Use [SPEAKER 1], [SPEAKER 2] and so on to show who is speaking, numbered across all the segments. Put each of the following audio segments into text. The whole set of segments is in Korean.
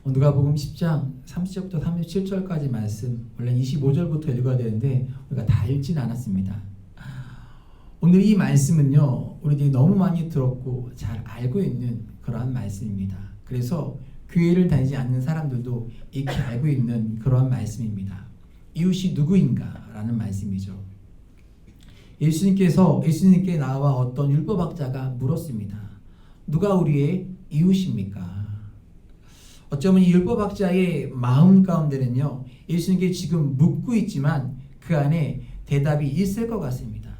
[SPEAKER 1] 누가복음 10장 30절부터 37절까지 말씀, 원래 25절부터 읽어야 되는데 우리가 다 읽지는 않았습니다. 오늘 이 말씀은요, 우리들이 너무 많이 들었고 잘 알고 있는 그러한 말씀입니다. 그래서 교회를 다니지 않는 사람들도 익히 알고 있는 그러한 말씀입니다. 이웃이 누구인가? 라는 말씀이죠. 예수님께 나와 어떤 율법학자가 물었습니다. 누가 우리의 이웃입니까? 어쩌면 이 율법학자의 마음 가운데는요, 예수님께 지금 묻고 있지만 그 안에 대답이 있을 것 같습니다.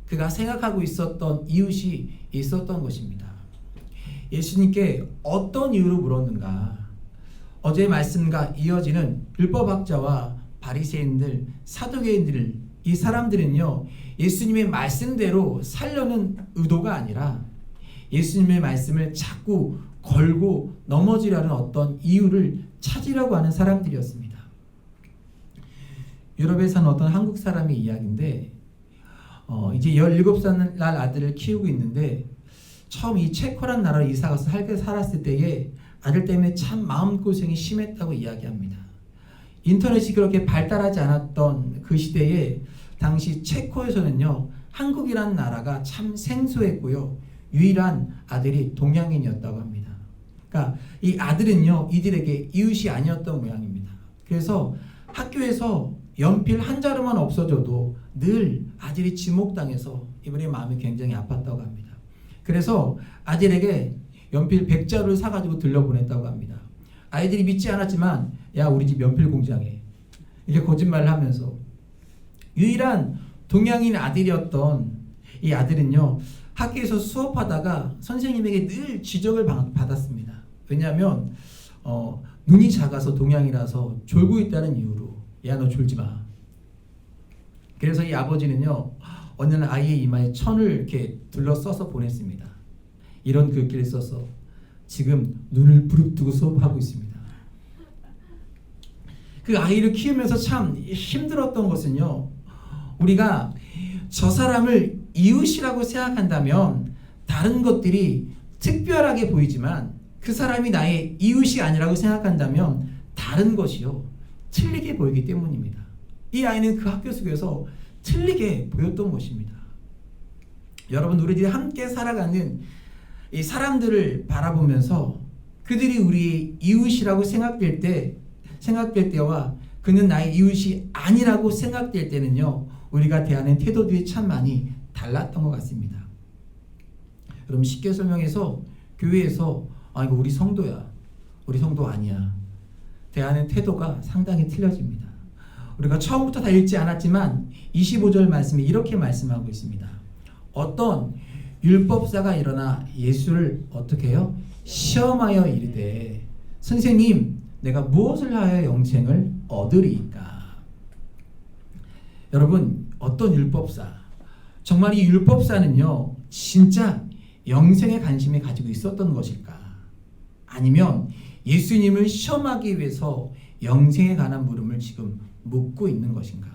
[SPEAKER 1] 그가 생각하고 있었던 이웃이 있었던 것입니다. 예수님께 어떤 이유로 물었는가? 어제의 말씀과 이어지는 율법학자와 바리새인들, 사두개인들, 이 사람들은요, 예수님의 말씀대로 살려는 의도가 아니라 예수님의 말씀을 자꾸 걸고 넘어지려는 어떤 이유를 찾으려고 하는 사람들이었습니다. 유럽에 사는 어떤 한국 사람의 이야기인데, 이제 17살 아들을 키우고 있는데, 처음 이 체코란 나라로 이사가서 살았을 때에 아들 때문에 참 마음고생이 심했다고 이야기합니다. 인터넷이 그렇게 발달하지 않았던 그 시대에 당시 체코에서는요, 한국이란 나라가 참 생소했고요, 유일한 아들이 동양인이었다고 합니다. 그러니까 이 아들은요, 이들에게 이웃이 아니었던 모양입니다. 그래서 학교에서 연필 한 자루만 없어져도 늘 아들이 지목당해서 이분의 마음이 굉장히 아팠다고 합니다. 그래서 아들에게 연필 100자루를 사가지고 들려보냈다고 합니다. 아이들이 믿지 않았지만, 야, 우리 집 연필 공장에, 이렇게 거짓말을 하면서, 유일한 동양인 아들이었던 이 아들은요, 학교에서 수업하다가 선생님에게 늘 지적을 받았습니다. 왜냐하면 눈이 작아서 동양이라서 졸고 있다는 이유로, 야, 너 졸지 마. 그래서 이 아버지는요, 어느 날 아이의 이마에 천을 이렇게 둘러써서 보냈습니다. 이런 글귀를 써서 지금 눈을 부릅뜨고 수업하고 있습니다. 그 아이를 키우면서 참 힘들었던 것은요, 우리가 저 사람을 이웃이라고 생각한다면 다른 것들이 특별하게 보이지만, 그 사람이 나의 이웃이 아니라고 생각한다면 다른 것이요, 틀리게 보이기 때문입니다. 이 아이는 그 학교 속에서 틀리게 보였던 것입니다. 여러분, 우리들이 함께 살아가는 이 사람들을 바라보면서 그들이 우리의 이웃이라고 생각될 때와 그는 나의 이웃이 아니라고 생각될 때는요, 우리가 대하는 태도들이 참 많이 달랐던 것 같습니다. 여러분, 쉽게 설명해서 교회에서 이거 우리 성도야, 우리 성도 아니야, 대하는 태도가 상당히 틀려집니다. 우리가 처음부터 다 읽지 않았지만 25절 말씀에 이렇게 말씀하고 있습니다. 어떤 율법사가 일어나 예수를 어떻게 해요? 시험하여 이르되, 선생님, 내가 무엇을 하여 영생을 얻으리이까? 여러분, 어떤 율법사, 정말 이 율법사는요, 진짜 영생에 관심을 가지고 있었던 것일까? 아니면 예수님을 시험하기 위해서 영생에 관한 물음을 지금 묻고 있는 것인가?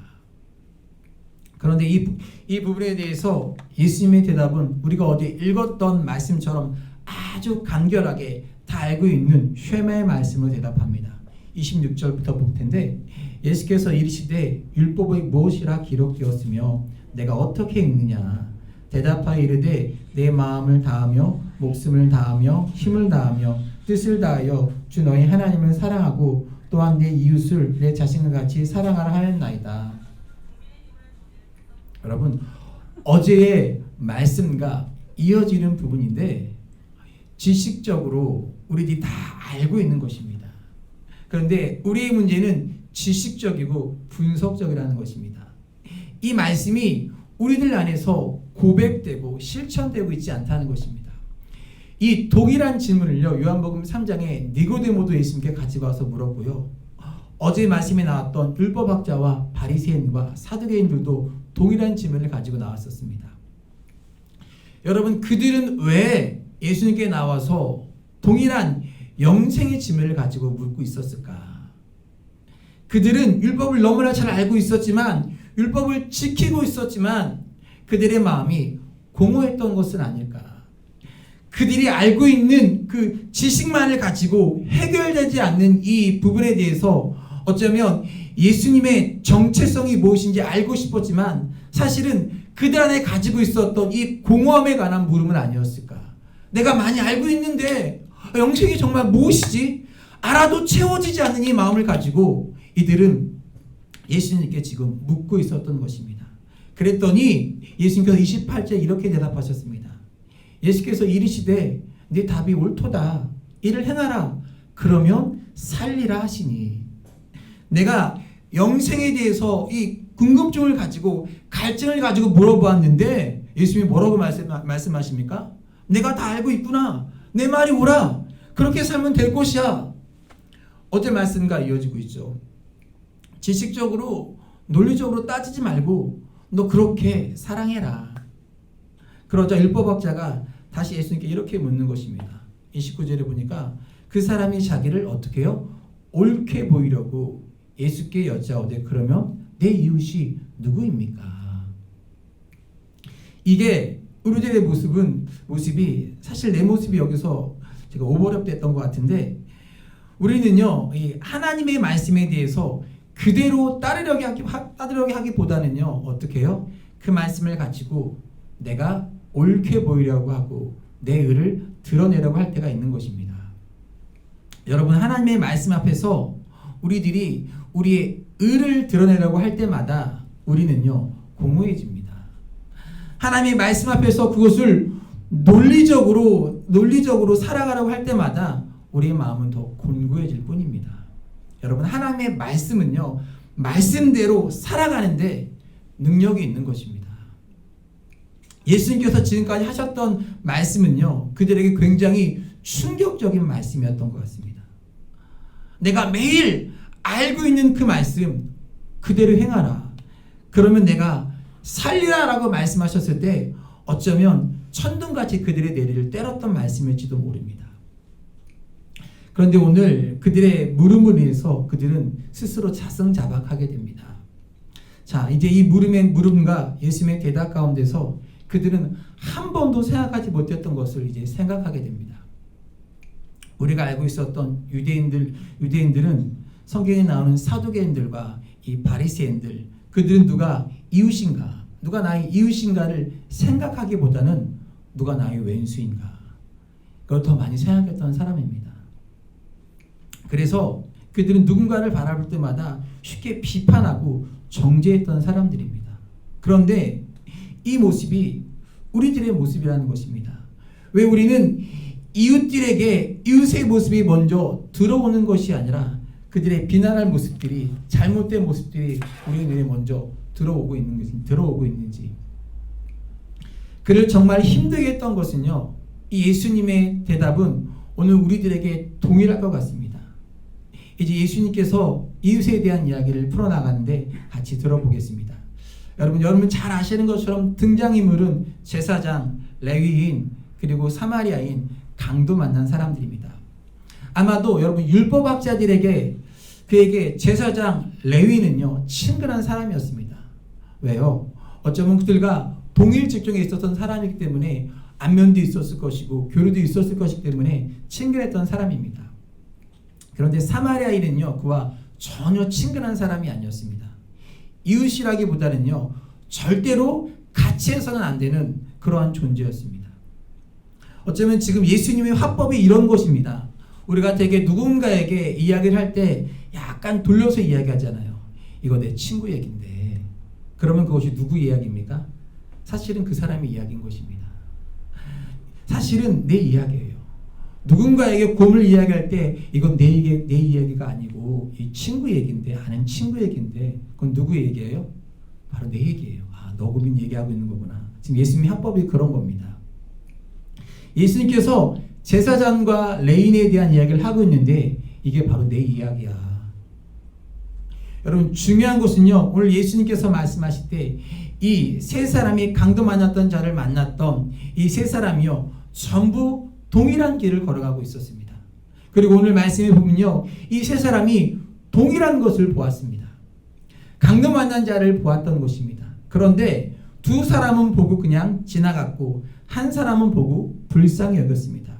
[SPEAKER 1] 그런데 이 부분에 대해서 예수님의 대답은 우리가 어제 읽었던 말씀처럼 아주 간결하게 다 알고 있는 쉐마의 말씀으로 대답합니다. 26절부터 볼 텐데, 예수께서 이르시되 율법의 무엇이라 기록되었으며 내가 어떻게 읽느냐? 대답하여 이르되 내 마음을 다하며 목숨을 다하며 힘을 다하며 뜻을 다하여 주 너희 하나님을 사랑하고 또한 내 이웃을 내 자신과 같이 사랑하라 하였나이다. 여러분, 어제의 말씀과 이어지는 부분인데 지식적으로 우리들이 다 알고 있는 것입니다. 그런데 우리의 문제는 지식적이고 분석적이라는 것입니다. 이 말씀이 우리들 안에서 고백되고 실천되고 있지 않다는 것입니다. 이 동일한 질문을요, 요한복음 3장에 니고데모도 예수님께 가지고 와서 물었고요, 어제 말씀에 나왔던 율법학자와 바리새인과 사두개인들도 동일한 질문을 가지고 나왔었습니다. 여러분, 그들은 왜 예수님께 나와서 동일한 영생의 질문을 가지고 묻고 있었을까? 그들은 율법을 너무나 잘 알고 있었지만, 율법을 지키고 있었지만 그들의 마음이 공허했던 것은 아닐까? 그들이 알고 있는 그 지식만을 가지고 해결되지 않는 이 부분에 대해서 어쩌면 예수님의 정체성이 무엇인지 알고 싶었지만 사실은 그들 안에 가지고 있었던 이 공허함에 관한 물음은 아니었을까? 내가 많이 알고 있는데 영생이 정말 무엇이지? 알아도 채워지지 않는 이 마음을 가지고 이들은 예수님께 지금 묻고 있었던 것입니다. 그랬더니 예수님께서 28절 이렇게 대답하셨습니다. 예수께서 이르시되 네 답이 옳도다. 이를 행하라. 그러면 살리라 하시니. 내가 영생에 대해서 이 궁금증을 가지고 갈증을 가지고 물어보았는데 예수님이 뭐라고 말씀하십니까? 내가 다 알고 있구나. 내 말이 옳아. 그렇게 살면 될 것이야. 어제 말씀과 이어지고 있죠. 지식적으로 논리적으로 따지지 말고 너 그렇게 사랑해라. 그러자 율법학자가 다시 예수님께 이렇게 묻는 것입니다. 29절에 보니까 그 사람이 자기를 어떻게 해요? 옳게 보이려고 예수께 여짜오되 그러면 내 이웃이 누구입니까? 이게 우리들의 모습이 사실 내 모습이 여기서 제가 오버랩 됐던 것 같은데 우리는요 이 하나님의 말씀에 대해서 그대로 따르려고 하기보다는요 어떻게 해요? 그 말씀을 가지고 내가 옳게 보이려고 하고 내 의를 드러내려고 할 때가 있는 것입니다. 여러분 하나님의 말씀 앞에서 우리들이 우리의 의를 드러내려고 할 때마다 우리는요 공허해집니다. 하나님의 말씀 앞에서 그것을 논리적으로 살아가려고 할 때마다 우리의 마음은 더 곤고해질 뿐입니다. 여러분 하나님의 말씀은요 말씀대로 살아가는데 능력이 있는 것입니다. 예수님께서 지금까지 하셨던 말씀은요 그들에게 굉장히 충격적인 말씀이었던 것 같습니다. 내가 매일 알고 있는 그 말씀 그대로 행하라. 그러면 내가 살리라 라고 말씀하셨을 때 어쩌면 천둥같이 그들의 내리를 때렸던 말씀일지도 모릅니다. 그런데 오늘 그들의 물음을 인해서 그들은 스스로 자승자박하게 됩니다. 자, 이제 이 물음과 예수님의 대답 가운데서 그들은 한 번도 생각하지 못했던 것을 이제 생각하게 됩니다. 우리가 알고 있었던 유대인들은 성경에 나오는 사두개인들과 이 바리새인들 그들은 누가 이웃인가 누가 나의 이웃인가를 생각하기보다는 누가 나의 왼수인가 그걸 더 많이 생각했던 사람입니다. 그래서 그들은 누군가를 바라볼 때마다 쉽게 비판하고 정죄했던 사람들입니다. 그런데 이 모습이 우리들의 모습이라는 것입니다. 왜 우리는 이웃들에게 이웃의 모습이 먼저 들어오는 것이 아니라 그들의 비난할 모습들이 잘못된 모습들이 우리 눈에 먼저 들어오고 있는지 그를 정말 힘들게 했던 것은요 이 예수님의 대답은 오늘 우리들에게 동일할 것 같습니다. 이제 예수님께서 이웃에 대한 이야기를 풀어나가는데 같이 들어보겠습니다. 여러분 잘 아시는 것처럼 등장인물은 제사장, 레위인 그리고 사마리아인 강도 만난 사람들입니다. 아마도 여러분 율법학자들에게 그에게 제사장 레위는요 친근한 사람이었습니다. 왜요? 어쩌면 그들과 동일 직종에 있었던 사람이기 때문에 안면도 있었을 것이고 교류도 있었을 것이기 때문에 친근했던 사람입니다. 그런데 사마리아인은요 그와 전혀 친근한 사람이 아니었습니다. 이웃이라기보다는요 절대로 같이 해서는 안 되는 그러한 존재였습니다. 어쩌면 지금 예수님의 화법이 이런 것입니다. 우리가 되게 누군가에게 이야기를 할 때 약간 돌려서 이야기하잖아요. 이거 내 친구 얘기인데 그러면 그것이 누구 이야기입니까? 사실은 그 사람의 이야기인 것입니다. 사실은 내 이야기예요. 누군가에게 고민을 이야기할 때 이건 내 이야기가 아니고 이 친구 얘기인데 아는 친구 얘기인데 그건 누구 얘기예요? 바로 내 얘기예요. 아, 너 고민 얘기하고 있는 거구나. 지금 예수님의 화법이 그런 겁니다. 예수님께서 제사장과 레인에 대한 이야기를 하고 있는데 이게 바로 내 이야기야. 여러분 중요한 것은요 오늘 예수님께서 말씀하실 때 이 세 사람이 강도 만났던 자를 만났던 이 세 사람이요 전부 동일한 길을 걸어가고 있었습니다. 그리고 오늘 말씀에 보면요 이 세 사람이 동일한 것을 보았습니다. 강도 만난 자를 보았던 것입니다. 그런데 두 사람은 보고 그냥 지나갔고 한 사람은 보고 불쌍히 여겼습니다.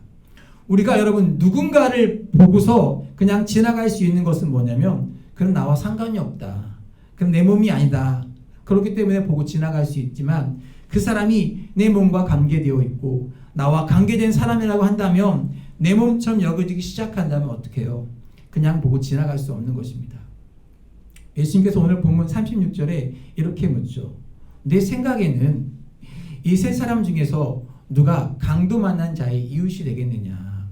[SPEAKER 1] 우리가 여러분 누군가를 보고서 그냥 지나갈 수 있는 것은 뭐냐면 그건 나와 상관이 없다. 그건 내 몸이 아니다. 그렇기 때문에 보고 지나갈 수 있지만 그 사람이 내 몸과 관계되어 있고 나와 관계된 사람이라고 한다면 내 몸처럼 여겨지기 시작한다면 어떻게 해요? 그냥 보고 지나갈 수 없는 것입니다. 예수님께서 오늘 본문 36절에 이렇게 묻죠. 내 생각에는 이 세 사람 중에서 누가 강도 만난 자의 이웃이 되겠느냐.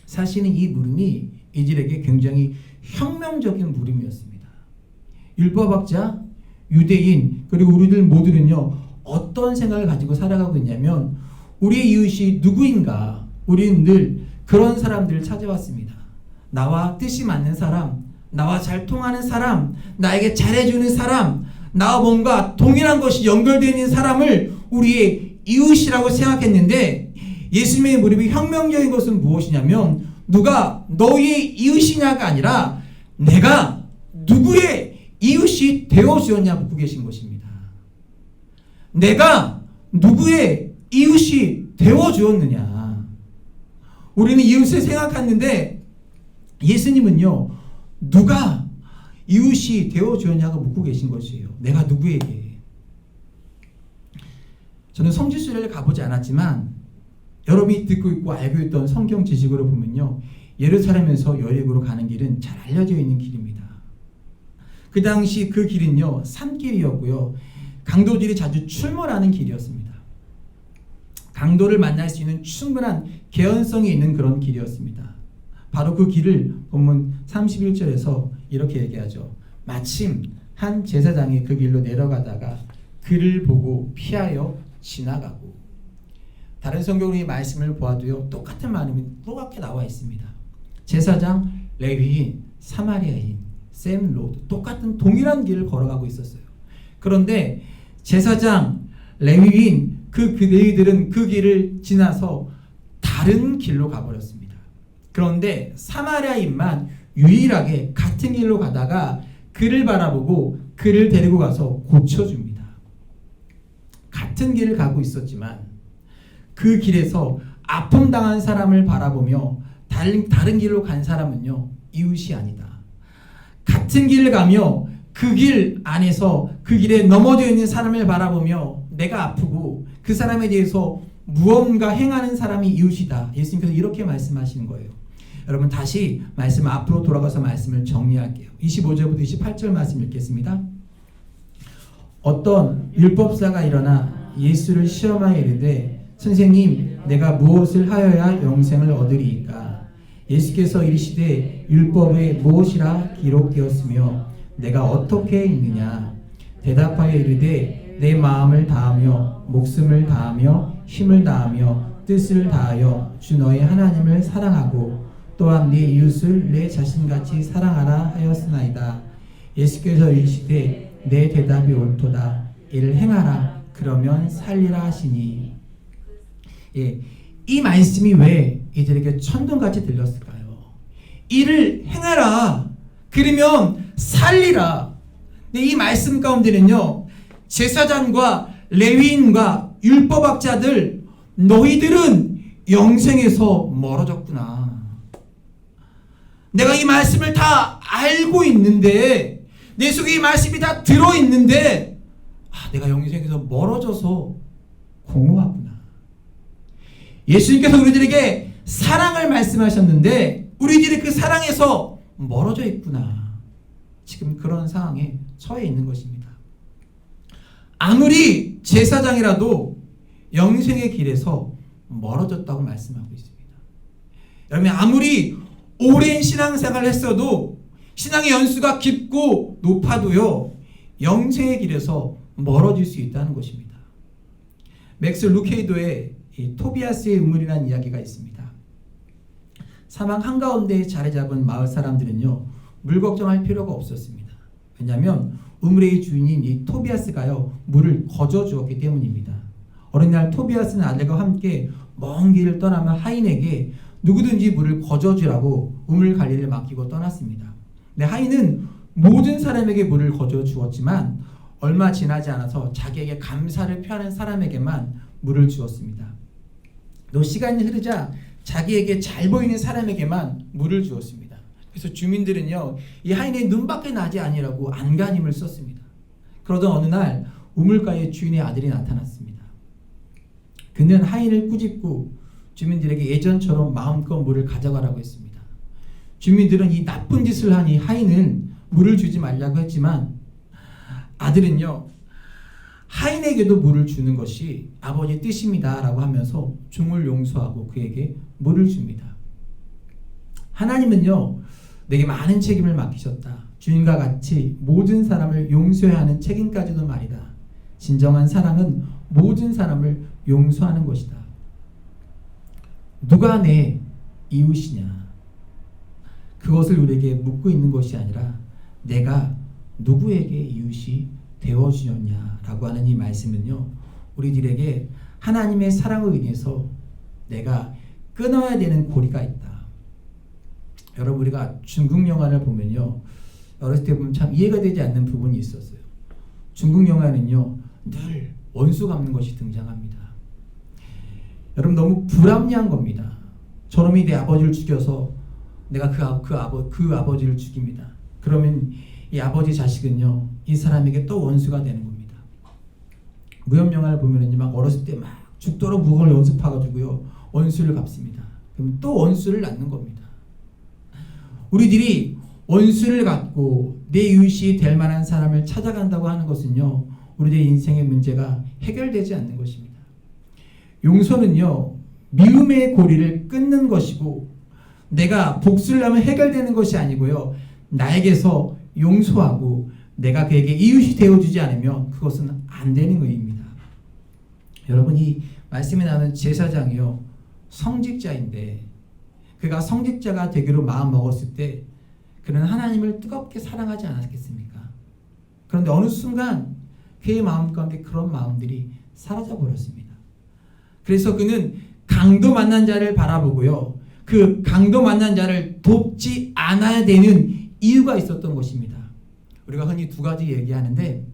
[SPEAKER 1] 사실은 이 물음이 이들에게 굉장히 혁명적인 물음이었습니다. 율법학자, 유대인, 그리고 우리들 모두는요, 어떤 생각을 가지고 살아가고 있냐면 우리의 이웃이 누구인가? 우리는 늘 그런 사람들을 찾아왔습니다. 나와 뜻이 맞는 사람, 나와 잘 통하는 사람, 나에게 잘해주는 사람, 나와 뭔가 동일한 것이 연결되어 있는 사람을 우리의 이웃이라고 생각했는데 예수님의 무릎이 혁명적인 것은 무엇이냐면 누가 너희의 이웃이냐가 아니라 내가 누구의 이웃이 되어주었냐 묻고 계신 것입니다. 내가 누구의 이웃이 되어주었느냐. 우리는 이웃을 생각했는데 예수님은요 누가 이웃이 되어주었냐고 묻고 계신 것이에요. 내가 누구에게. 저는 성지순례를 가보지 않았지만 여러분이 듣고 있고 알고 있던 성경 지식으로 보면요 예루살렘에서 여리고로 가는 길은 잘 알려져 있는 길입니다. 그 당시 그 길은요 산길이었고요 강도들이 자주 출몰하는 길이었습니다. 강도를 만날 수 있는 충분한 개연성이 있는 그런 길이었습니다. 바로 그 길을 본문 31절에서 이렇게 얘기하죠. 마침 한 제사장이 그 길로 내려가다가 그를 보고 피하여 지나가고. 다른 성경으로 이 말씀을 보아도요 똑같은 말씀이 똑같게 나와 있습니다. 제사장, 레위인, 사마리아인, 샘 로드 똑같은 동일한 길을 걸어가고 있었어요. 그런데 제사장, 레위인 그들은 그 길을 지나서 다른 길로 가버렸습니다. 그런데 사마리아인만 유일하게 같은 길로 가다가 그를 바라보고 그를 데리고 가서 고쳐줍니다. 같은 길을 가고 있었지만 그 길에서 아픔당한 사람을 바라보며 다른 길로 간 사람은요 이웃이 아니다. 같은 길을 가며 그 길 안에서 그 길에 넘어져 있는 사람을 바라보며 내가 아프고 그 사람에 대해서 무언가 행하는 사람이 이웃이다. 예수님께서 이렇게 말씀하시는 거예요. 여러분 다시 말씀 앞으로 돌아가서 말씀을 정리할게요. 25절부터 28절 말씀 읽겠습니다. 어떤 율법사가 일어나 예수를 시험하여 이르되 선생님 내가 무엇을 하여야 영생을 얻으리이까. 예수께서 이르시되 율법에 무엇이라 기록되었으며 내가 어떻게 읽느냐. 대답하여 이르되 내 마음을 다하며 목숨을 다하며 힘을 다하며 뜻을 다하여 주 너의 하나님을 사랑하고 또한 네 이웃을 내 자신같이 사랑하라 하였으나이다. 예수께서 이르시되 내 대답이 옳도다. 이를 행하라. 그러면 살리라 하시니. 예, 이 말씀이 왜 이들에게 천둥같이 들렸을까요? 이를 행하라. 그러면 살리라. 근데 이 말씀 가운데는요 제사장과 레위인과 율법학자들 너희들은 영생에서 멀어졌구나. 내가 이 말씀을 다 알고 있는데 내 속에 이 말씀이 다 들어있는데 내가 영생에서 멀어져서 공허하구나. 예수님께서 우리들에게 사랑을 말씀하셨는데 우리들이 그 사랑에서 멀어져 있구나. 지금 그런 상황에 처해 있는 것입니다. 아무리 제사장이라도 영생의 길에서 멀어졌다고 말씀하고 있습니다. 여러분 아무리 오랜 신앙생활을 했어도 신앙의 연수가 깊고 높아도요 영생의 길에서 멀어질 수 있다는 것입니다. 맥스 루케이도의 토비아스의 우물이라는 이야기가 있습니다. 사막 한가운데에 자리 잡은 마을 사람들은요 물 걱정할 필요가 없었습니다. 왜냐하면 우물의 주인인 이 토비아스가요 물을 거저 주었기 때문입니다. 어느 날 토비아스는 아들과 함께 먼 길을 떠나며 하인에게 누구든지 물을 거저 주라고 우물 관리를 맡기고 떠났습니다. 근데 하인은 모든 사람에게 물을 거저 주었지만 얼마 지나지 않아서 자기에게 감사를 표하는 사람에게만 물을 주었습니다. 또 시간이 흐르자 자기에게 잘 보이는 사람에게만 물을 주었습니다. 그래서 주민들은요, 이 하인의 눈밖에 나지 아니라고 안간힘을 썼습니다. 그러던 어느 날 우물가에 주인의 아들이 나타났습니다. 그는 하인을 꾸짖고 주민들에게 예전처럼 마음껏 물을 가져가라고 했습니다. 주민들은 이 나쁜 짓을 한 이 하인은 물을 주지 말라고 했지만 아들은요, 하인에게도 물을 주는 것이 아버지의 뜻입니다 라고 하면서 종을 용서하고 그에게 물을 줍니다. 하나님은요, 내게 많은 책임을 맡기셨다. 주인과 같이 모든 사람을 용서해야 하는 책임까지도 말이다. 진정한 사랑은 모든 사람을 용서하는 것이다. 누가 내 이웃이냐? 그것을 우리에게 묻고 있는 것이 아니라 내가 누구에게 이웃이 되어주었냐라고 하는 이 말씀은요, 우리들에게 하나님의 사랑을 인해서 내가 끊어야 되는 고리가 있다. 여러분, 우리가 중국 영화를 보면요, 어렸을 때 보면 참 이해가 되지 않는 부분이 있었어요. 중국 영화는요, 늘 원수 갚는 것이 등장합니다. 여러분, 너무 불합리한 겁니다. 저놈이 내 아버지를 죽여서 내가 그 아버지를 죽입니다. 그러면 이 아버지 자식은요, 이 사람에게 또 원수가 되는 겁니다. 무협 영화를 보면은요, 막 어렸을 때 막 죽도록 무공을 연습해가지고요, 원수를 갚습니다. 그럼 또 원수를 낳는 겁니다. 우리들이 원수를 갚고 내 이웃이 될 만한 사람을 찾아간다고 하는 것은요, 우리들의 인생의 문제가 해결되지 않는 것입니다. 용서는요, 미움의 고리를 끊는 것이고 내가 복수를 하면 해결되는 것이 아니고요, 나에게서 용서하고 내가 그에게 이웃이 되어주지 않으면 그것은 안 되는 것입니다. 여러분, 이 말씀에 나오는 제사장이요, 성직자인데 그가 성직자가 되기로 마음먹었을 때 그는 하나님을 뜨겁게 사랑하지 않았겠습니까? 그런데 어느 순간 그의 마음 가운데 그런 마음들이 사라져 버렸습니다. 그래서 그는 강도 만난 자를 바라보고요, 그 강도 만난 자를 돕지 않아야 되는 이유가 있었던 것입니다. 우리가 흔히 두 가지 얘기하는데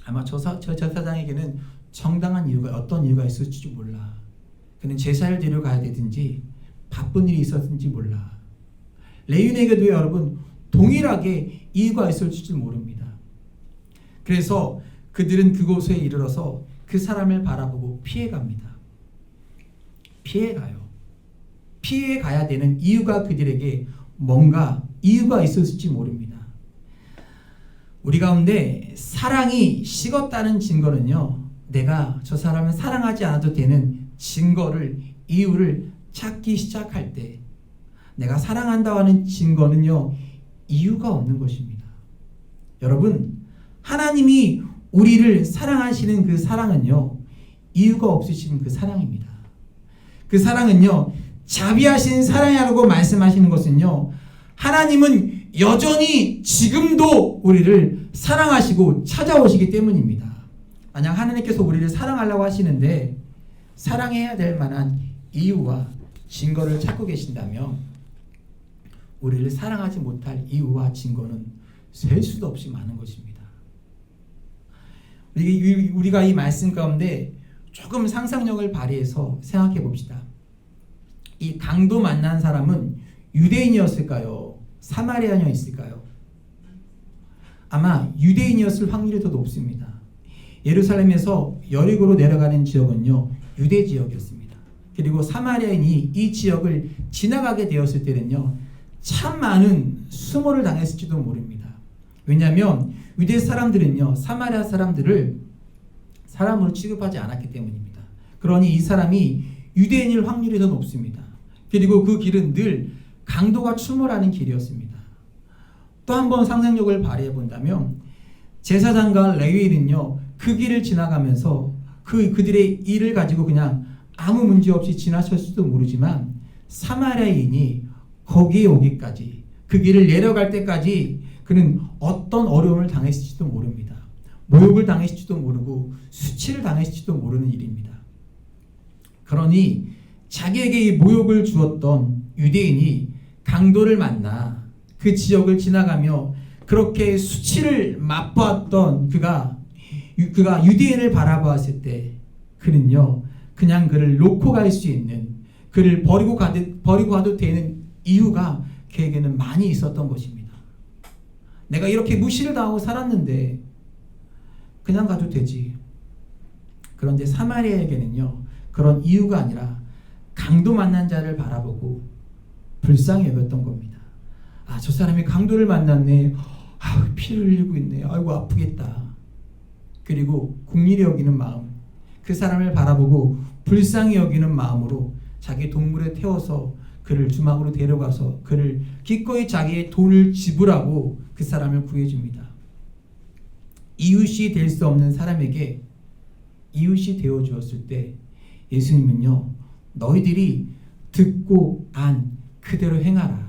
[SPEAKER 1] 아마 저 제사장에게는 정당한 이유가, 어떤 이유가 있을지 몰라. 그는 제사를 드리러 가야 되든지 바쁜 일이 있었는지 몰라. 레위인에게도 여러분 동일하게 이유가 있을지 모릅니다. 그래서 그들은 그곳에 이르러서 그 사람을 바라보고 피해갑니다. 피해가요. 피해가야 되는 이유가 그들에게 뭔가 이유가 있었을지 모릅니다. 우리 가운데 사랑이 식었다는 증거는요, 내가 저 사람을 사랑하지 않아도 되는 증거를, 이유를 찾기 시작할 때, 내가 사랑한다고 하는 증거는요, 이유가 없는 것입니다. 여러분, 하나님이 우리를 사랑하시는 그 사랑은요, 이유가 없으신 그 사랑입니다. 그 사랑은요, 자비하신 사랑이라고 말씀하시는 것은요, 하나님은 여전히 지금도 우리를 사랑하시고 찾아오시기 때문입니다. 만약 하나님께서 우리를 사랑하려고 하시는데 사랑해야 될 만한 이유와 증거를 찾고 계신다면 우리를 사랑하지 못할 이유와 증거는 셀 수도 없이 많은 것입니다. 우리가 이 말씀 가운데 조금 상상력을 발휘해서 생각해 봅시다. 이 강도 만난 사람은 유대인이었을까요? 사마리아인이었을까요? 아마 유대인이었을 확률이 더 높습니다. 예루살렘에서 여리고로 내려가는 지역은요, 유대 지역이었습니다. 그리고 사마리아인이 이 지역을 지나가게 되었을 때는요, 참 많은 수모를 당했을지도 모릅니다. 왜냐하면 유대 사람들은요, 사마리아 사람들을 사람으로 취급하지 않았기 때문입니다. 그러니 이 사람이 유대인일 확률이 더 높습니다. 그리고 그 길은 늘 강도가 출몰하는 길이었습니다. 또 한 번 상상력을 발휘해 본다면 제사장과 레위인은요, 그 길을 지나가면서 그들의 일을 가지고 그냥 아무 문제 없이 지나쳤을지도 모르지만 사마리아인이 거기에 오기까지, 그 길을 내려갈 때까지 그는 어떤 어려움을 당했을지도 모릅니다. 모욕을 당했을지도 모르고 수치를 당했을지도 모르는 일입니다. 그러니 자기에게 이 모욕을 주었던 유대인이 강도를 만나 그 지역을 지나가며 그렇게 수치를 맛보았던 그가 그가 유대인을 바라보았을 때 그는요 그냥 그를 놓고 갈 수 있는, 그를 버리고 가도 되는 이유가 그에게는 많이 있었던 것입니다. 내가 이렇게 무시를 당하고 살았는데 그냥 가도 되지. 그런데 사마리아에게는요 그런 이유가 아니라 강도 만난 자를 바라보고 불쌍히 여겼던 겁니다. 아, 저 사람이 강도를 만났네. 아, 피를 흘리고 있네. 아이고 아프겠다. 그리고 긍휼히 여기는 마음, 그 사람을 바라보고 불쌍히 여기는 마음으로 자기 동물에 태워서 그를 주막으로 데려가서 그를 기꺼이 자기의 돈을 지불하고 그 사람을 구해줍니다. 이웃이 될 수 없는 사람에게 이웃이 되어 주었을 때 예수님은요 너희들이 듣고 안 그대로 행하라,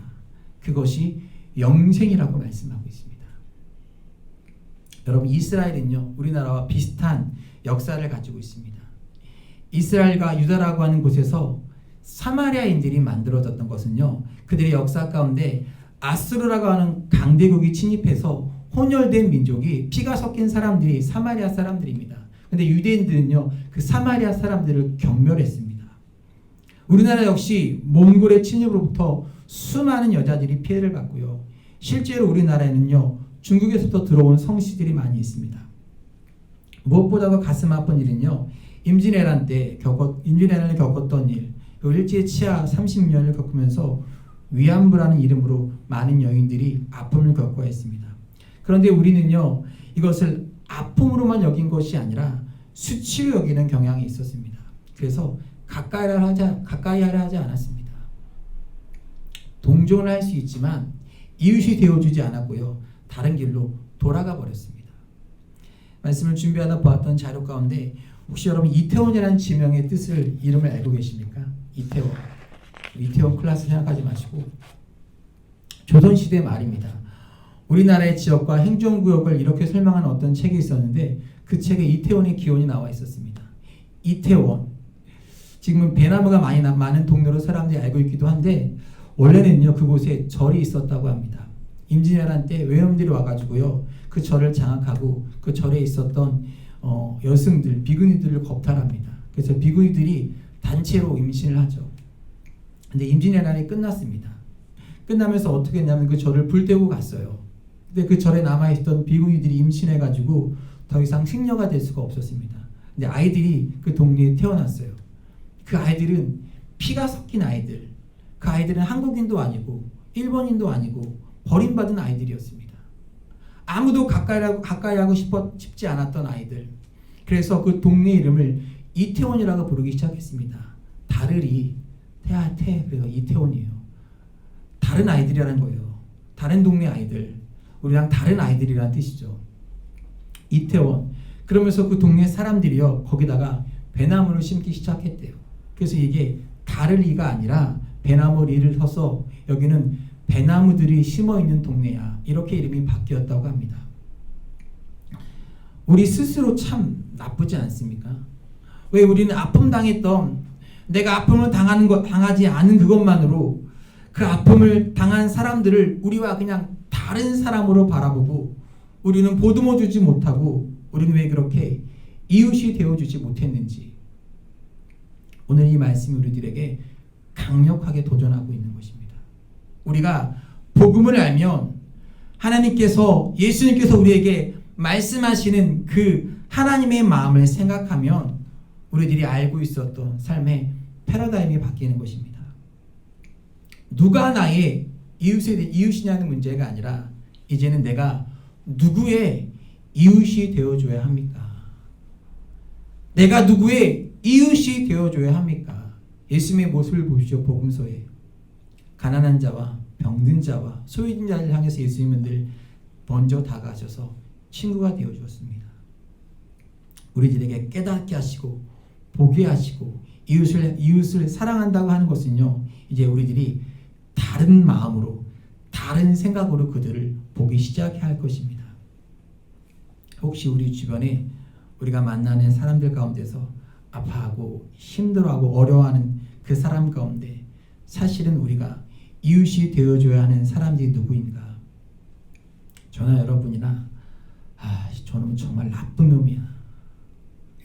[SPEAKER 1] 그것이 영생이라고 말씀하고 있습니다. 여러분, 이스라엘은요 우리나라와 비슷한 역사를 가지고 있습니다. 이스라엘과 유다라고 하는 곳에서 사마리아인들이 만들어졌던 것은요 그들의 역사 가운데 아수르라고 하는 강대국이 침입해서 혼혈된 민족이 피가 섞인 사람들이 사마리아 사람들입니다. 근데 유대인들은요 그 사마리아 사람들을 경멸했습니다. 우리나라 역시 몽골의 침입으로부터 수많은 여자들이 피해를 받고요, 실제로 우리나라에는요 중국에서부터 들어온 성씨들이 많이 있습니다. 무엇보다도 가슴 아픈 일은요 임진왜란을 겪었던 일, 일제 치하 30년을 겪으면서 위안부라는 이름으로 많은 여인들이 아픔을 겪어야 했습니다. 그런데 우리는요 이것을 아픔으로만 여긴 것이 아니라 수치로 여기는 경향이 있었습니다. 그래서 가까이 하려 하지 않았습니다. 동정을 할 수 있지만 이웃이 되어주지 않았고요, 다른 길로 돌아가 버렸습니다. 말씀을 준비하다 보았던 자료 가운데 혹시 여러분 이태원이라는 지명의 뜻을, 이름을 알고 계십니까? 이태원 클라스 생각하지 마시고 조선시대 말입니다. 우리나라의 지역과 행정구역을 이렇게 설명하는 어떤 책이 있었는데 그 책에 이태원의 기원이 나와 있었습니다. 이태원, 지금은 배나무가 많은 동네로 사람들이 알고 있기도 한데 원래는요 그곳에 절이 있었다고 합니다. 임진왜란 때 외놈들이 와가지고요 그 절을 장악하고 그 절에 있었던 여승들, 비구니들을 겁탈합니다. 그래서 비구니들이 단체로 임신을 하죠. 근데 임진왜란이 끝났습니다. 끝나면서 어떻게 했냐면 그 절을 불태우고 갔어요. 근데 그 절에 남아있던 비구니들이 임신해가지고 더 이상 식려가 될 수가 없었습니다. 근데 아이들이 그 동네에 태어났어요. 그 아이들은 피가 섞인 아이들, 그 아이들은 한국인도 아니고 일본인도 아니고 버림받은 아이들이었습니다. 아무도 가까이 하고 싶지 않았던 아이들. 그래서 그 동네 이름을 이태원이라고 부르기 시작했습니다. 다르리, 그래서 이태원이에요. 다른 아이들이라는 거예요. 다른 동네 아이들, 우리랑 다른 아이들이라는 뜻이죠. 이태원. 그러면서 그 동네 사람들이요 거기다가 배나무를 심기 시작했대요. 그래서 이게 다르리가 아니라 배나무 리를 써서 여기는 배나무들이 심어있는 동네야, 이렇게 이름이 바뀌었다고 합니다. 우리 스스로 참 나쁘지 않습니까? 왜 우리는 아픔 당했던, 내가 아픔을 당하지 않은 그것만으로 그 아픔을 당한 사람들을 우리와 그냥 다른 사람으로 바라보고 우리는 보듬어 주지 못하고 우리는 왜 그렇게 이웃이 되어주지 못했는지, 오늘 이 말씀이 우리들에게 강력하게 도전하고 있는 것입니다. 우리가 복음을 알면 하나님께서, 예수님께서 우리에게 말씀하시는 그 하나님의 마음을 생각하면 우리들이 알고 있었던 삶의 패러다임이 바뀌는 것입니다. 누가 나의 이웃이냐는 문제가 아니라 이제는 내가 누구의 이웃이 되어줘야 합니까? 내가 누구의 이웃이 되어줘야 합니까? 예수님의 모습을 보십시오. 복음서에 가난한 자와 병든 자와 소외진 자를 향해서 예수님은 늘 먼저 다가가셔서 친구가 되어주었습니다. 우리들에게 깨닫게 하시고 보게 하시고 이웃을 사랑한다고 하는 것은요, 이제 우리들이 다른 마음으로 다른 생각으로 그들을 보기 시작해야 할 것입니다. 혹시 우리 주변에 우리가 만나는 사람들 가운데서 아파하고 힘들어하고 어려워하는 그 사람 가운데 사실은 우리가 이웃이 되어줘야 하는 사람들이 누구인가? 저나 여러분이나 저놈은 정말 나쁜 놈이야,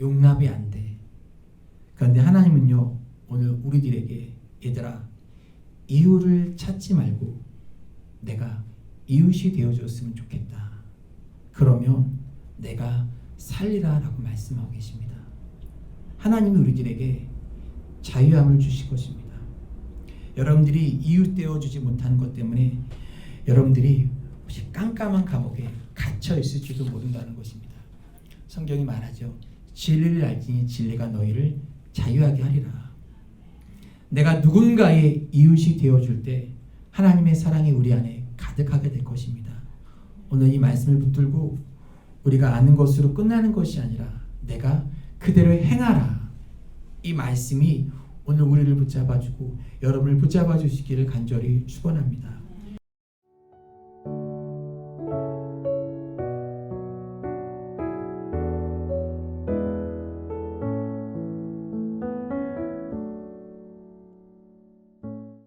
[SPEAKER 1] 용납이 안 돼. 그런데 하나님은요, 오늘 우리들에게 얘들아, 이유를 찾지 말고 내가 이웃이 되어줬으면 좋겠다. 그러면 내가 살리라 라고 말씀하고 계십니다. 하나님이 우리들에게 자유함을 주실 것입니다. 여러분들이 이웃 되어주지 못하는 것 때문에 여러분들이 혹시 깜깜한 감옥에 갇혀 있을지도 모른다는 것입니다. 성경이 말하죠. 진리를 알지니 진리가 너희를 자유하게 하리라. 내가 누군가의 이웃이 되어줄 때 하나님의 사랑이 우리 안에 가득하게 될 것입니다. 오늘 이 말씀을 붙들고 우리가 아는 것으로 끝나는 것이 아니라 내가 그대로 행하라. 이 말씀이 오늘 우리를 붙잡아주고 여러분을 붙잡아 주시기를 간절히 축원합니다.